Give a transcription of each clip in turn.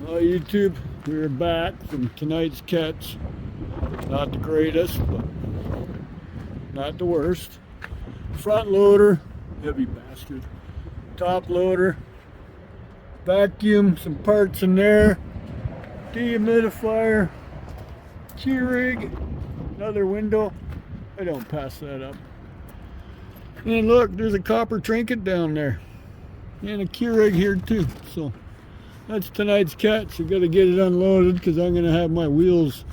Well, YouTube, we're back from tonight's catch. Not the greatest, but not the worst. Front loader, heavy bastard. Top loader, vacuum, some parts in there, dehumidifier, key rig, another window. I don't pass that up. And look, there's a copper trinket down there. And a key rig here too. So that's tonight's catch. I've got to get it unloaded because I'm going to have my wheels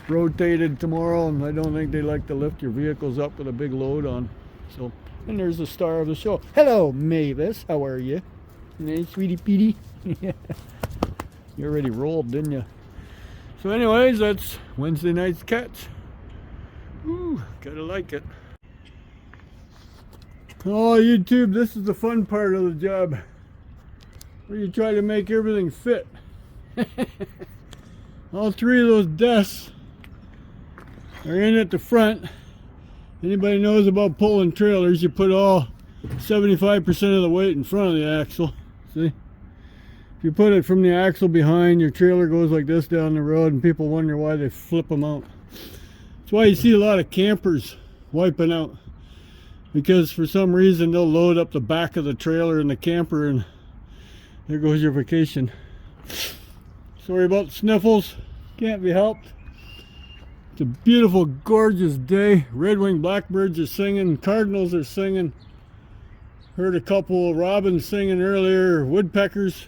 rotated tomorrow, and I don't think they like to lift your vehicles up with a big load on. So, and there's the star of the show. Hello, Mavis. How are you? Hey, sweetie Petey. You already rolled, didn't you? So anyways, that's Wednesday night's catch. Ooh, gotta like it. Oh, YouTube, this is the fun part of the job, where you try to make everything fit. All three of those desks are in at the front. Anybody knows about pulling trailers, you put all 75% of the weight in front of the axle. See? If you put it from the axle behind, your trailer goes like this down the road, and people wonder why they flip them out. That's why you see a lot of campers wiping out. Because for some reason they'll load up the back of the trailer in the camper, and there goes your vacation. Sorry about the sniffles, can't be helped. It's a beautiful, gorgeous day. Red-winged blackbirds are singing, cardinals are singing. Heard a couple of robins singing earlier, woodpeckers.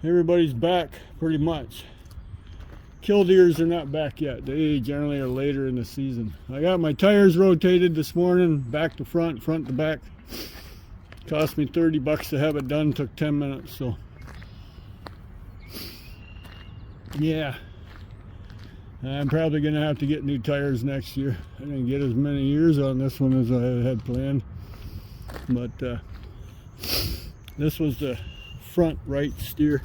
Everybody's back pretty much. Killdeers are not back yet. They generally are later in the season. I got my tires rotated this morning, back to front, front to back. Cost me $30 to have it done, took 10 minutes, so. Yeah. I'm probably gonna have to get new tires next year. I didn't get as many years on this one as I had planned. But this was the front right steer.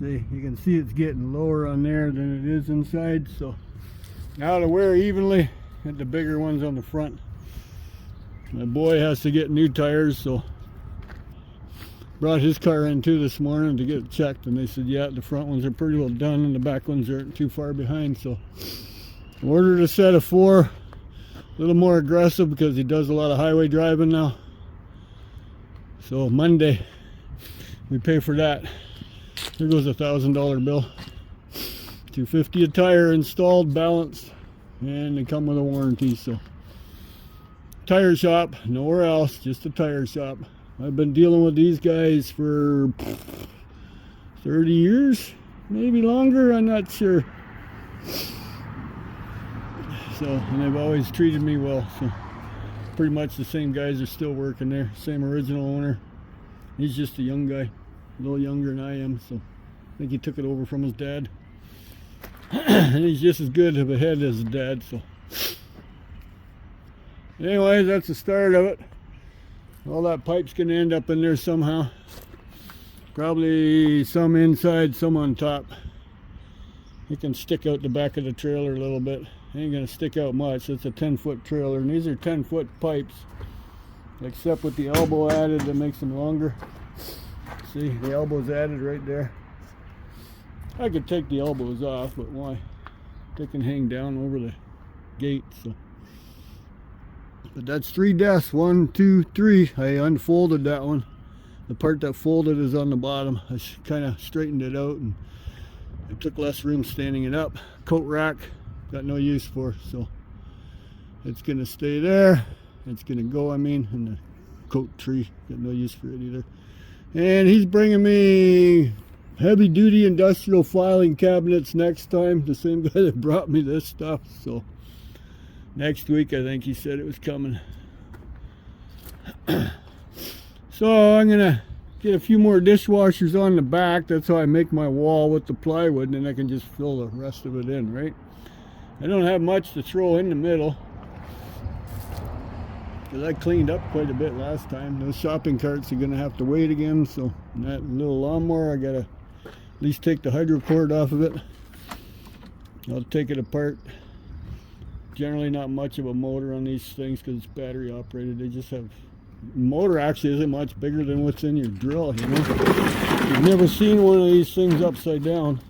See, you can see it's getting lower on there than it is inside, so now to wear evenly, and the bigger ones on the front. My boy has to get new tires, so brought his car in too this morning to get it checked, and they said yeah, the front ones are pretty well done and the back ones aren't too far behind. So ordered a set of 4, a little more aggressive because he does a lot of highway driving now. So Monday we pay for that. There goes a $1,000 bill. $250 a tire installed, balanced, and they come with a warranty. So tire shop, nowhere else, just a tire shop. I've been dealing with these guys for 30 years, maybe longer, I'm not sure. So, and they've always treated me well. So pretty much the same guys are still working there, same original owner. He's just a young guy, a little younger than I am, so I think he took it over from his dad. And he's just as good of a head as his dad, so. Anyways, that's the start of it. All that pipe's gonna end up in there somehow. Probably some inside, some on top. It can stick out the back of the trailer a little bit. Ain't gonna stick out much. It's a 10-foot trailer, and these are 10-foot pipes, except with the elbow added that makes them longer. See, the elbow's added right there. I could take the elbows off, but why? They can hang down over the gate, so. But that's 3 desks, 1, 2, 3. I unfolded that one. The part that folded is on the bottom. I kind of straightened it out, and it took less room standing it up. Coat rack, got no use for, so it's gonna stay there. It's gonna go, in the coat tree. Got no use for it either. And he's bringing me heavy duty industrial filing cabinets next time. The same guy that brought me this stuff, so. Next week, I think he said it was coming. So I'm gonna get a few more dishwashers on the back. That's how I make my wall with the plywood, and then I can just fill the rest of it in, right? I don't have much to throw in the middle, because I cleaned up quite a bit last time. Those shopping carts are gonna have to wait again, so that little lawnmower, I gotta at least take the hydro cord off of it. I'll take it apart. Generally not much of a motor on these things because it's battery operated. They just have, motor actually isn't much bigger than what's in your drill, you know. I've never seen one of these things upside down.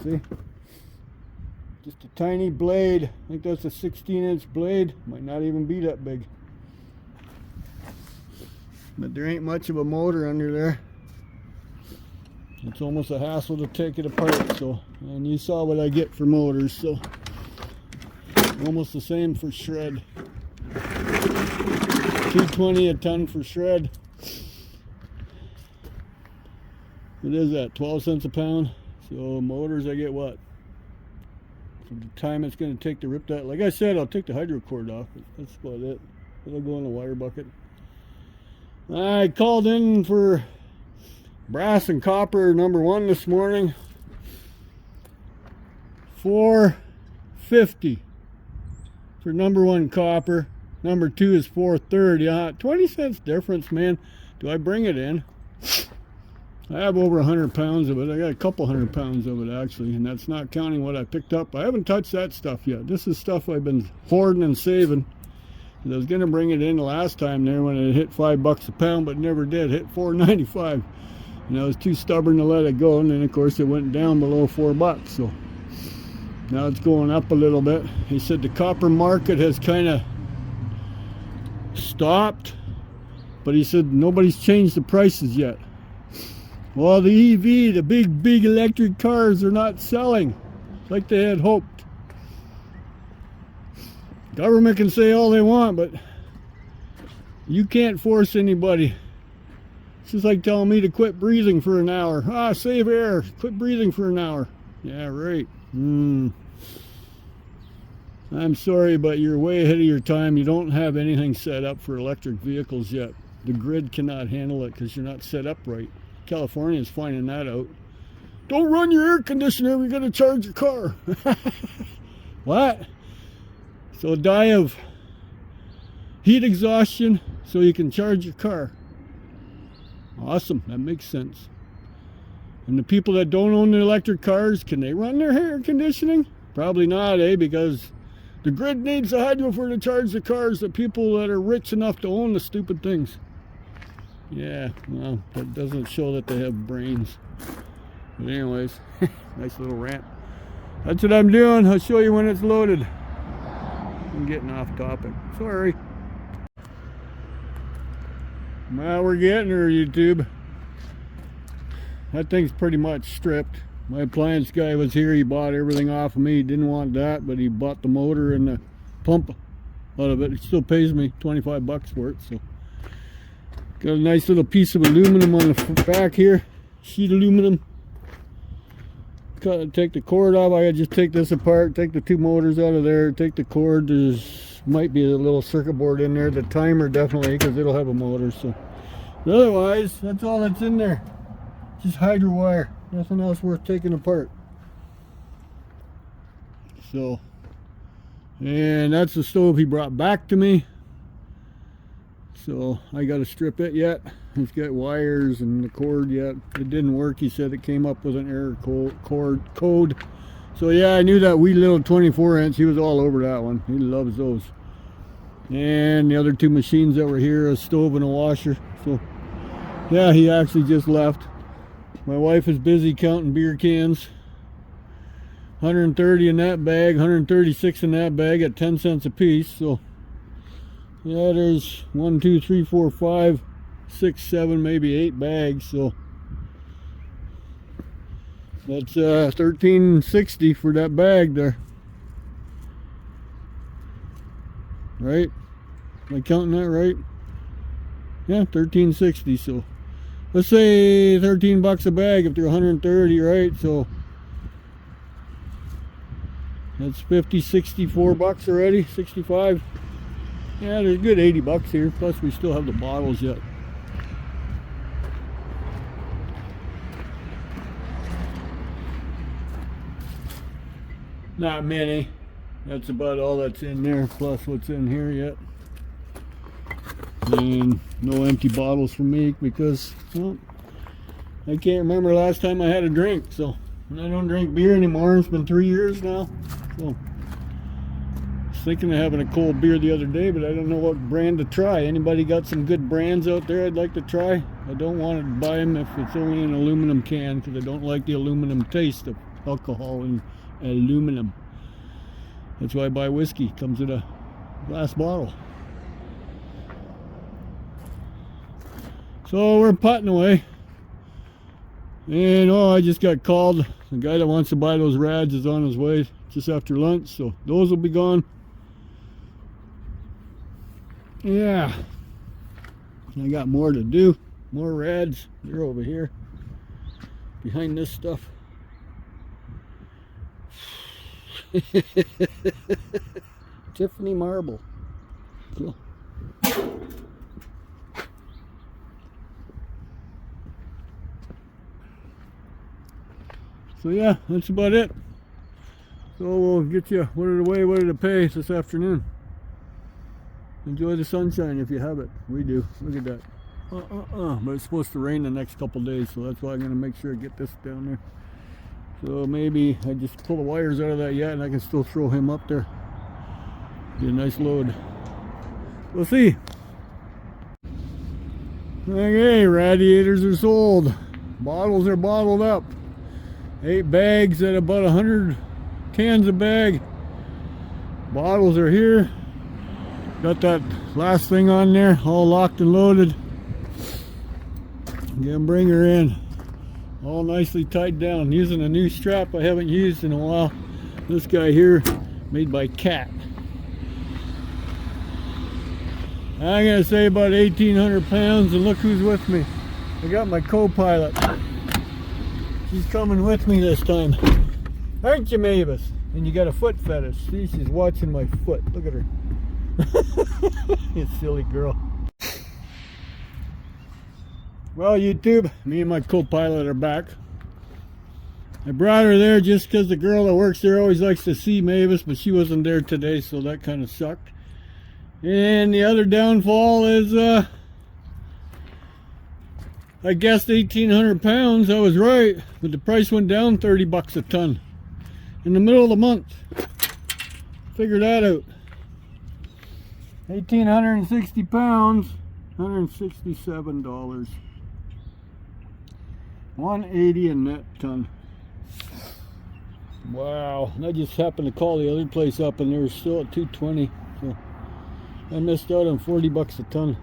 See? Just a tiny blade. I think that's a 16-inch blade. Might not even be that big. But there ain't much of a motor under there. It's almost a hassle to take it apart. So, and you saw what I get for motors, so almost the same for shred. $2.20 a ton for shred. What is that? 12 cents a pound. So motors, I get what? For the time it's going to take to rip that. Like I said, I'll take the hydro cord off. But that's about it. It'll go in a wire bucket. I called in for brass and copper #1 this morning. $4.50 for #1 copper. #2 is $4.30. 20 cents difference, man. Do I bring it in? I have over 100 pounds of it. I got a couple 100 pounds of it actually, and that's not counting what I picked up. I haven't touched that stuff yet. This is stuff I've been hoarding and saving. I was gonna bring it in the last time there when it hit $5 a pound, but never did. Hit $4.95, and I was too stubborn to let it go. And then of course it went down below $4. So now it's going up a little bit. He said the copper market has kind of stopped, but he said nobody's changed the prices yet. Well, the EV, the big electric cars, are not selling like they had hoped. Government can say all they want, but you can't force anybody. It's just like telling me to quit breathing for an hour. Ah, save air. Quit breathing for an hour. Yeah, right. I'm sorry, but you're way ahead of your time. You don't have anything set up for electric vehicles yet. The grid cannot handle it because you're not set up right. California is finding that out. Don't run your air conditioner if you're going to charge your car. What? So die of heat exhaustion so you can charge your car. Awesome, that makes sense. And the people that don't own the electric cars, can they run their air conditioning? Probably not, because the grid needs the hydro for to charge the cars, the people that are rich enough to own the stupid things. Yeah, well, that doesn't show that they have brains. But anyways, nice little rant. That's what I'm doing. I'll show you when it's loaded. I'm getting off topic. Sorry. Well, we're getting her, YouTube. That thing's pretty much stripped. My appliance guy was here. He bought everything off of me. He didn't want that, but he bought the motor and the pump out of it. It still pays me $25 for it. So got a nice little piece of aluminum on the back here. Sheet aluminum. Take the cord off. I gotta just take this apart, take the two motors out of there, take the cord. There's might be a little circuit board in there, the timer definitely, because it'll have a motor. So but otherwise, that's all that's in there. Just hydro wire, nothing else worth taking apart. So, and that's the stove he brought back to me. So I gotta strip it yet. It's got wires and the cord yet. It didn't work. He said it came up with an error code. So yeah, I knew that wee little 24-inch. He was all over that one. He loves those. And the other two machines that were here, a stove and a washer. So yeah, he actually just left. My wife is busy counting beer cans. 130 in that bag, 136 in that bag at 10 cents a piece. So yeah, there's 1, 2, 3, 4, 5, 6, 7, maybe 8 bags. So that's $13.60 for that bag there. Right? Am I counting that right? Yeah, $13.60. So let's say $13 a bag if they're 130, right? So that's 50, 64 bucks already, 65. Yeah, there's a good 80 bucks here. Plus we still have the bottles yet. Not many. That's about all that's in there, plus what's in here yet. And no empty bottles for me because, well, I can't remember last time I had a drink. So I don't drink beer anymore. It's been 3 years now. So thinking of having a cold beer the other day, but I don't know what brand to try. Anybody got some good brands out there I'd like to try? I don't want to buy them if it's only an aluminum can, because I don't like the aluminum taste of alcohol and aluminum. That's why I buy whiskey. It comes in a glass bottle. So we're putting away. And I just got called. The guy that wants to buy those rads is on his way just after lunch, so those will be gone. Yeah, I got more to do. More rads. They're over here behind this stuff. Tiffany marble. Cool. So yeah, that's about it. So we'll get you what did it pay this afternoon. Enjoy the sunshine if you have it. We do. Look at that. But it's supposed to rain the next couple days, so that's why I'm going to make sure I get this down there. So maybe I just pull the wires out of that yet, and I can still throw him up there. Be a nice load. We'll see. Okay, radiators are sold. Bottles are bottled up. 8 bags at about 100 cans a bag. Bottles are here. Got that last thing on there, all locked and loaded. Gonna bring her in. All nicely tied down. Using a new strap I haven't used in a while. This guy here, made by Cat. I'm gonna say about 1,800 pounds, and look who's with me. I got my co-pilot. She's coming with me this time. Aren't you, Mavis? And you got a foot fetish. See, she's watching my foot. Look at her. You silly girl. Well, YouTube, me and my co-pilot are back. I brought her there just because the girl that works there always likes to see Mavis, but she wasn't there today, so that kind of sucked. And the other downfall is, I guessed 1,800 pounds. I was right, but the price went down 30 bucks a ton in the middle of the month. Figure that out. 1,860 pounds, $167. 180 a net ton. Wow. And I just happened to call the other place up, and they were still at 220. So I missed out on 40 bucks a ton.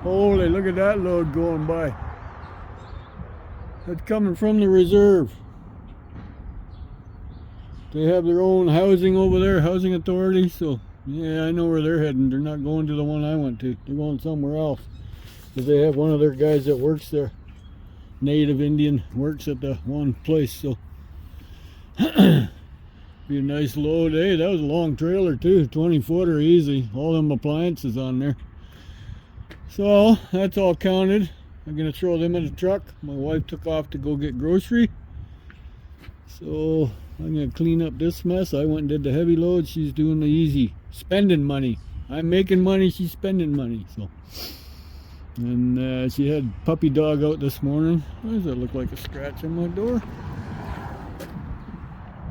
Holy, look at that load going by. That's coming from the reserve. They have their own housing over there, housing authority, so yeah, I know where they're heading. They're not going to the one I went to. They're going somewhere else. Because they have one of their guys that works there. Native Indian, works at the one place, so be a nice load. Hey, that was a long trailer too, 20-footer easy. All them appliances on there. So that's all counted. I'm gonna throw them in the truck. My wife took off to go get grocery, so I'm gonna clean up this mess. I went and did the heavy load. She's doing the easy, spending money. I'm making money, she's spending money. So, and she had puppy dog out this morning. Why does that look like a scratch on my door?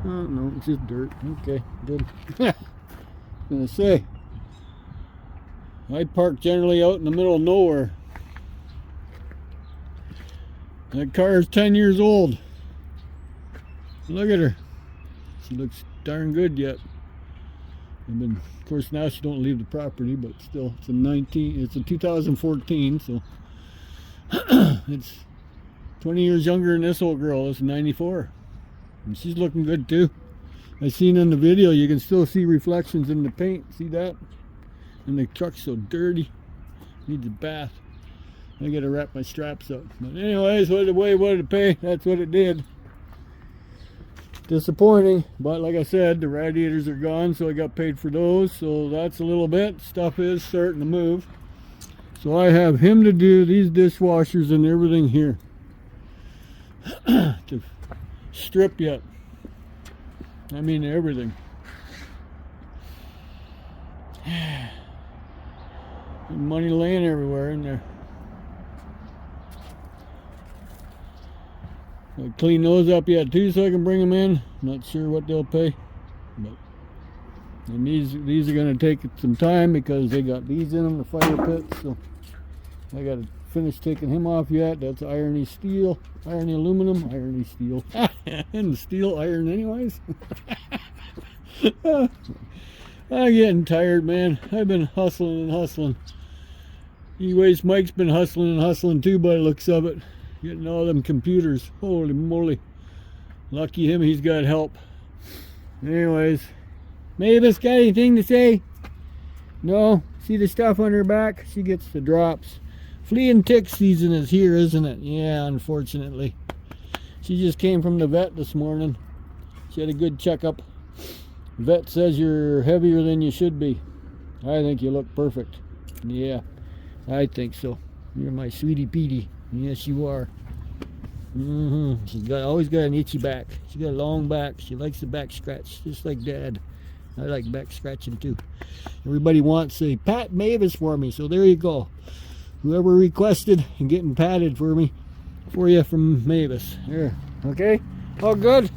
Oh no, it's just dirt. Okay, good. Gonna say, I park generally out in the middle of nowhere. That car is 10 years old. Look at her. She looks darn good yet. Of course, now she don't leave the property, but still, it's a 2014, so it's 20 years younger than this old girl. It's 94, and she's looking good too. I seen in the video, you can still see reflections in the paint. See that? And the truck's so dirty. Needs a bath. I gotta wrap my straps up. But anyways, what did it pay? That's what it did. Disappointing, but like I said, the radiators are gone, so I got paid for those. So that's a little bit. Stuff is starting to move. So I have him to do these dishwashers and everything here to strip yet. I mean everything. Money laying everywhere in there. I'll clean those up yet too, so I can bring them in. Not sure what they'll pay, but and these are going to take some time because they got these in them, the fire pits. So I got to finish taking him off yet. That's irony steel, irony aluminum, irony steel, and steel iron anyways. I'm getting tired, man. I've been hustling and hustling. Anyways, Mike's been hustling and hustling too by the looks of it. Getting all them computers. Holy moly. Lucky him, he's got help. Anyways, Mavis got anything to say? No? See the stuff on her back? She gets the drops. Flea and tick season is here, isn't it? Yeah, unfortunately. She just came from the vet this morning. She had a good checkup. Vet says you're heavier than you should be. I think you look perfect. Yeah, I think so. You're my sweetie Petey. Yes, you are. She's always got an itchy back. She got a long back. She likes the back scratch, just like Dad. I like back scratching too. Everybody wants a pat Mavis for me, so there you go. Whoever requested and getting patted for you from Mavis. Here, okay? All good?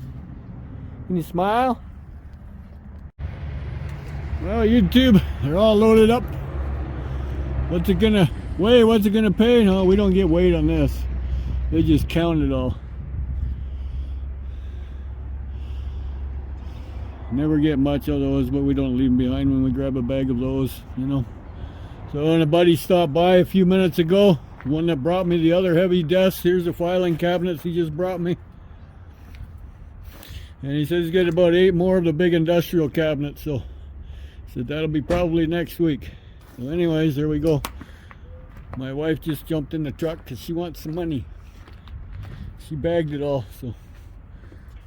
Can you smile? Well, YouTube, they're all loaded up. What's it gonna weigh? What's it gonna pay? No, we don't get weight on this. They just count it all. Never get much of those, but we don't leave them behind when we grab a bag of those, you know. So when a buddy stopped by a few minutes ago, one that brought me the other heavy desk, here's the filing cabinets he just brought me. And he says he's got about 8 more of the big industrial cabinets, so said that'll be probably next week. So anyways, there we go. My wife just jumped in the truck because she wants some money. She bagged it all, so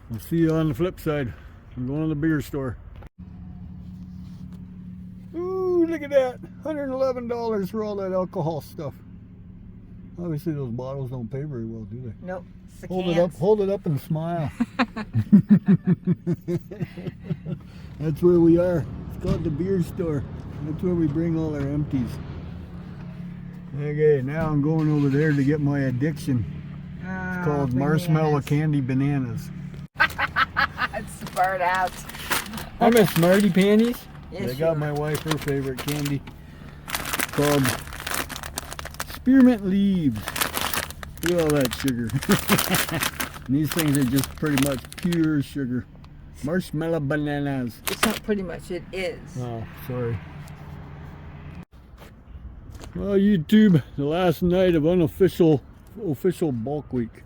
we'll see you on the flip side. I'm going to the beer store. Ooh, look at that. $111 for all that alcohol stuff. Obviously those bottles don't pay very well, do they? Nope. Hold it up and smile. That's where we are. It's called the beer store. That's where we bring all our empties. Okay, now I'm going over there to get my addiction. It's called marshmallow candy bananas. It's smart out. I miss Smarty Panties. Yes, I got my wife her favorite candy called spearmint leaves. Look at all that sugar. And these things are just pretty much pure sugar. Marshmallow bananas. It's not pretty much, it is. Oh, sorry. Well, YouTube, the last night of official bulk week.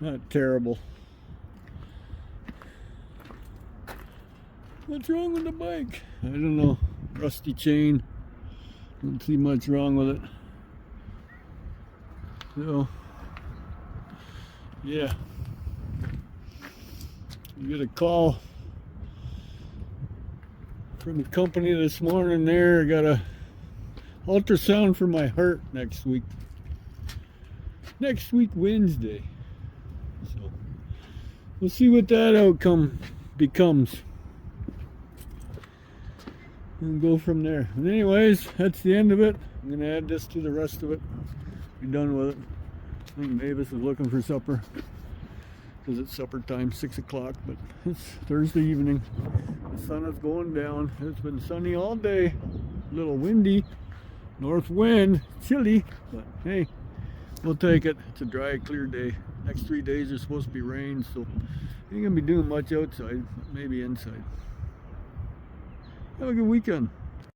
Not terrible. What's wrong with the bike? I don't know. Rusty chain. Don't see much wrong with it. So, yeah. I get a call from the company this morning there. I got a ultrasound for my heart next week. Next week, Wednesday. So, we'll see what that outcome becomes. And go from there. But anyways, that's the end of it. I'm going to add this to the rest of it. Be done with it. I think Mavis is looking for supper. Because it's supper time, 6 o'clock. But it's Thursday evening. The sun is going down. It's been sunny all day. A little windy. North wind. Chilly. But hey, we'll take it. It's a dry, clear day. Next 3 days are supposed to be rain. So ain't going to be doing much outside. Maybe inside. Have a good weekend.